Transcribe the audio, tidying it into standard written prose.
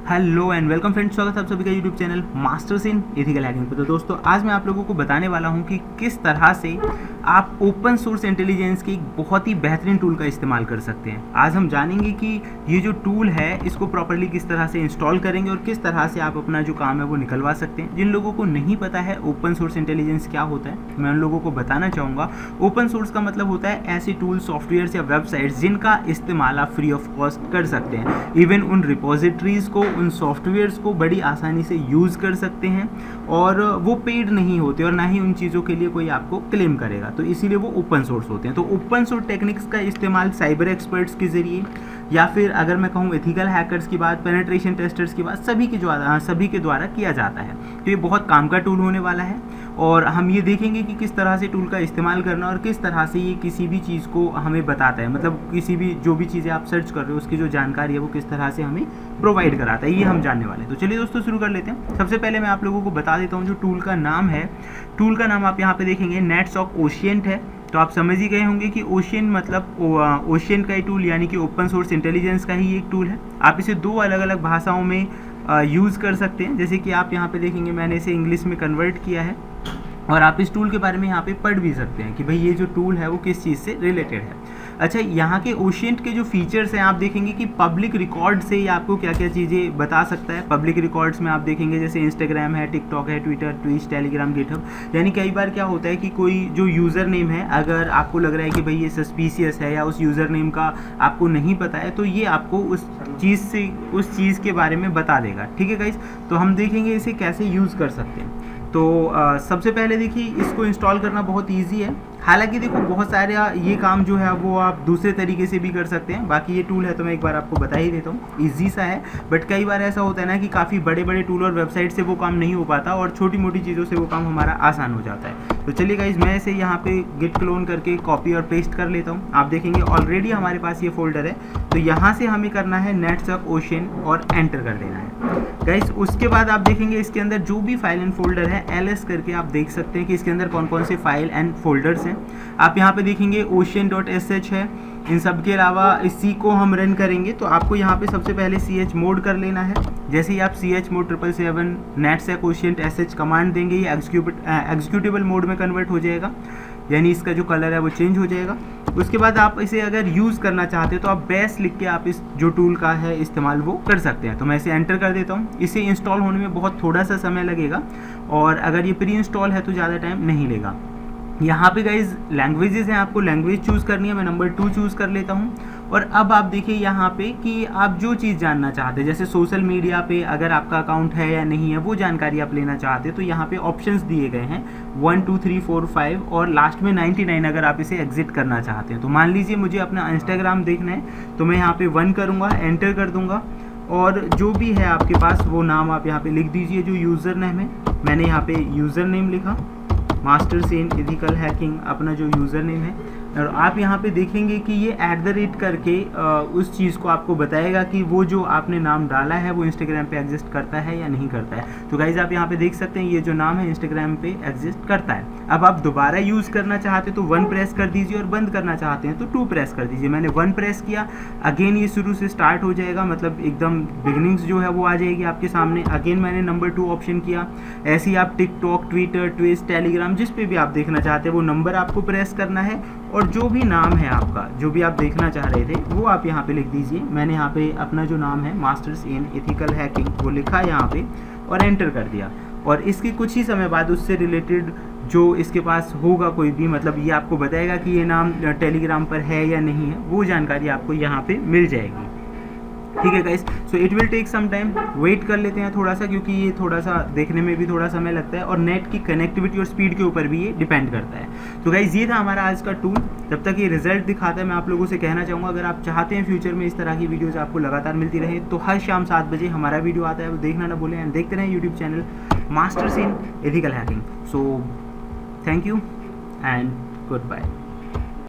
Hello and welcome friends, स्वागत है आप सभी का YouTube channel Masters in Ethical hacking पर। तो दोस्तों, आज मैं आप लोगों को बताने वाला हूं कि किस तरह से आप ओपन सोर्स इंटेलिजेंस के एक बहुत ही बेहतरीन टूल का इस्तेमाल कर सकते हैं। आज हम जानेंगे कि ये जो टूल है इसको प्रॉपर्ली किस तरह से इंस्टॉल करेंगे और किस तरह से आप अपना जो काम है वो निकलवा सकते हैं। जिन लोगों को नहीं पता है ओपन सोर्स इंटेलिजेंस क्या होता है, मैं उन लोगों को बताना चाहूँगा। ओपन सोर्स का मतलब होता है ऐसे टूल, सॉफ्टवेयर या वेबसाइट्स जिनका इस्तेमाल आप फ्री ऑफ कॉस्ट कर सकते हैं। इवन उन रिपोजिटरीज को, उन सॉफ्टवेयर्स को बड़ी आसानी से यूज़ कर सकते हैं और वो पेड नहीं होते और ना ही उन चीज़ों के लिए कोई आपको क्लेम करेगा, तो इसीलिए वो ओपन सोर्स होते हैं। तो ओपन सोर्स टेक्निक्स का इस्तेमाल साइबर एक्सपर्ट्स के ज़रिए या फिर अगर मैं कहूँ एथिकल हैकर्स की बात, पेनिट्रेशन टेस्टर्स की बात, सभी के द्वारा किया जाता है। तो ये बहुत काम का टूल होने वाला है और हम ये देखेंगे कि किस तरह से टूल का इस्तेमाल करना और किस तरह से ये किसी भी चीज़ को हमें बताता है, मतलब किसी भी जो भी चीज़ें आप सर्च कर रहे हो उसकी जो जानकारी है वो किस तरह से हमें प्रोवाइड कराता है, ये हम जानने वाले हैं। तो चलिए दोस्तों, शुरू कर लेते हैं। सबसे पहले मैं आप लोगों को बता देता हूँ जो टूल का नाम है। टूल का नाम आप यहाँ पे देखेंगे नेटसॉक ओशिएंट है। तो आप समझ ही गए होंगे कि ओशियन मतलब ओशियन का ही टूल, यानी कि ओपन सोर्स इंटेलिजेंस का ही एक टूल है। आप इसे दो अलग अलग भाषाओं में यूज़ कर सकते हैं। जैसे कि आप यहाँ पे देखेंगे मैंने इसे इंग्लिश में कन्वर्ट किया है और आप इस टूल के बारे में यहाँ पे पढ़ भी सकते हैं कि भाई ये जो टूल है वो किस चीज़ से रिलेटेड है। अच्छा, यहाँ के ओशिएंट के जो फीचर्स हैं आप देखेंगे कि पब्लिक रिकॉर्ड से ये आपको क्या क्या चीज़ें बता सकता है। पब्लिक रिकॉर्ड्स में आप देखेंगे जैसे इंस्टाग्राम है, टिकटॉक है, ट्विटर, ट्वीच, टेलीग्राम, गिटहब। यानी कई बार क्या होता है कि कोई जो यूज़र नेम है, अगर आपको लग रहा है कि भाई ये सस्पिशियस है या उस यूज़र नेम का आपको नहीं पता है, तो ये आपको उस चीज़ के बारे में बता देगा। ठीक है गाइस, तो हम देखेंगे इसे कैसे यूज़ कर सकते हैं। तो सबसे पहले देखिए, इसको इंस्टॉल करना बहुत इजी है। हालांकि देखो, बहुत सारे ये काम जो है वो आप दूसरे तरीके से भी कर सकते हैं। बाकी ये टूल है तो मैं एक बार आपको बता ही देता हूँ, इजी सा है। बट कई बार ऐसा होता है ना कि काफ़ी बड़े बड़े टूल और वेबसाइट से वो काम नहीं हो पाता और छोटी मोटी चीज़ों से वो काम हमारा आसान हो जाता है। तो चलिए गाइस, मैं इसे यहाँ पे गिट क्लोन करके कॉपी और पेस्ट कर लेता हूँ। आप देखेंगे ऑलरेडी हमारे पास ये फोल्डर है। तो यहाँ से हमें करना है नेटसॉक ओशियन और एंटर कर देना है गाइस। उसके बाद आप देखेंगे इसके अंदर जो भी फाइल एंड फोल्डर है, ls करके आप देख सकते हैं कि इसके अंदर कौन कौन से फाइल एंड फोल्डर्स हैं। आप यहाँ पे देखेंगे ocean.sh है। इन सब के अलावा इसी को हम रन करेंगे तो आपको यहाँ पे सबसे पहले chmod कर लेना है। जैसे ही आप chmod 777 netsack ocean.sh कमांड देंगे, ये एग्जीक्यूटेबल मोड में कन्वर्ट हो जाएगा, यानी इसका जो कलर है वो चेंज हो जाएगा। उसके बाद आप इसे अगर यूज़ करना चाहते हो तो आप बेस लिख के आप इस जो टूल का है इस्तेमाल वो कर सकते हैं। तो मैं इसे एंटर कर देता हूँ। इसे इंस्टॉल होने में बहुत थोड़ा सा समय लगेगा और अगर ये प्री इंस्टॉल है तो ज़्यादा टाइम नहीं लेगा। यहाँ पे गाइज लैंग्वेजेस हैं, आपको लैंग्वेज चूज़ करनी है। मैं नंबर 2 चूज़ कर लेता हूँ। और अब आप देखिए यहाँ पे कि आप जो चीज़ जानना चाहते हैं, जैसे सोशल मीडिया पे अगर आपका अकाउंट है या नहीं है, वो जानकारी आप लेना चाहते हैं तो यहाँ पे ऑप्शंस दिए गए हैं 1 2 3 4 5 और लास्ट में 99 अगर आप इसे एग्जिट करना चाहते हैं। तो मान लीजिए मुझे अपना इंस्टाग्राम देखना है तो मैं यहाँ पे 1 करूँगा, एंटर कर दूँगा और जो भी है आपके पास वो नाम आप यहाँ पे लिख दीजिए। जो यूज़र नेम है, मैंने यहाँ पे यूज़र नेम लिखा, मास्टर्स इन एथिकल हैकिंग अपना जो यूज़र नेम है। और आप यहाँ पे देखेंगे कि ये @ करके उस चीज़ को आपको बताएगा कि वो जो आपने नाम डाला है वो इंस्टाग्राम पे एग्जिस्ट करता है या नहीं करता है। तो गाइज आप यहाँ पे देख सकते हैं ये जो नाम है इंस्टाग्राम पे एग्जिस्ट करता है। अब आप दोबारा यूज़ करना चाहते तो 1 प्रेस कर दीजिए और बंद करना चाहते हैं तो 2 प्रेस कर दीजिए। मैंने 1 प्रेस किया, अगेन ये शुरू से स्टार्ट हो जाएगा, मतलब एकदम बिगनिंग्स जो है वो आ जाएगी आपके सामने। अगेन मैंने नंबर 2 ऑप्शन किया। ऐसे ही आप टिकटॉक, ट्विटर, ट्वीच, टेलीग्राम जिस पे भी आप देखना चाहते हैं वो नंबर आपको प्रेस करना है और जो भी नाम है आपका, जो भी आप देखना चाह रहे थे वो आप यहाँ पे लिख दीजिए। मैंने यहाँ पे अपना जो नाम है मास्टर्स इन एथिकल हैकिंग वो लिखा यहाँ पे और एंटर कर दिया। और इसके कुछ ही समय बाद उससे रिलेटेड जो इसके पास होगा कोई भी, मतलब ये आपको बताएगा कि ये नाम टेलीग्राम पर है या नहीं है, वो जानकारी आपको यहाँ पे मिल जाएगी। ठीक है guys, so it will take some time, wait कर लेते हैं थोड़ा सा, क्योंकि ये थोड़ा सा देखने में भी थोड़ा समय लगता है और नेट की कनेक्टिविटी और स्पीड के ऊपर भी ये डिपेंड करता है। तो गाइस ये था हमारा आज का टूल। जब तक ये रिजल्ट दिखाता है मैं आप लोगों से कहना चाहूँगा, अगर आप चाहते हैं फ्यूचर में इस तरह की वीडियोज़ आपको लगातार मिलती रहे तो हर शाम 7 बजे हमारा वीडियो आता है, वो देखना ना भूलें एंड देखते रहें YouTube channel Masters in Ethical Hacking. So thank you and good bye.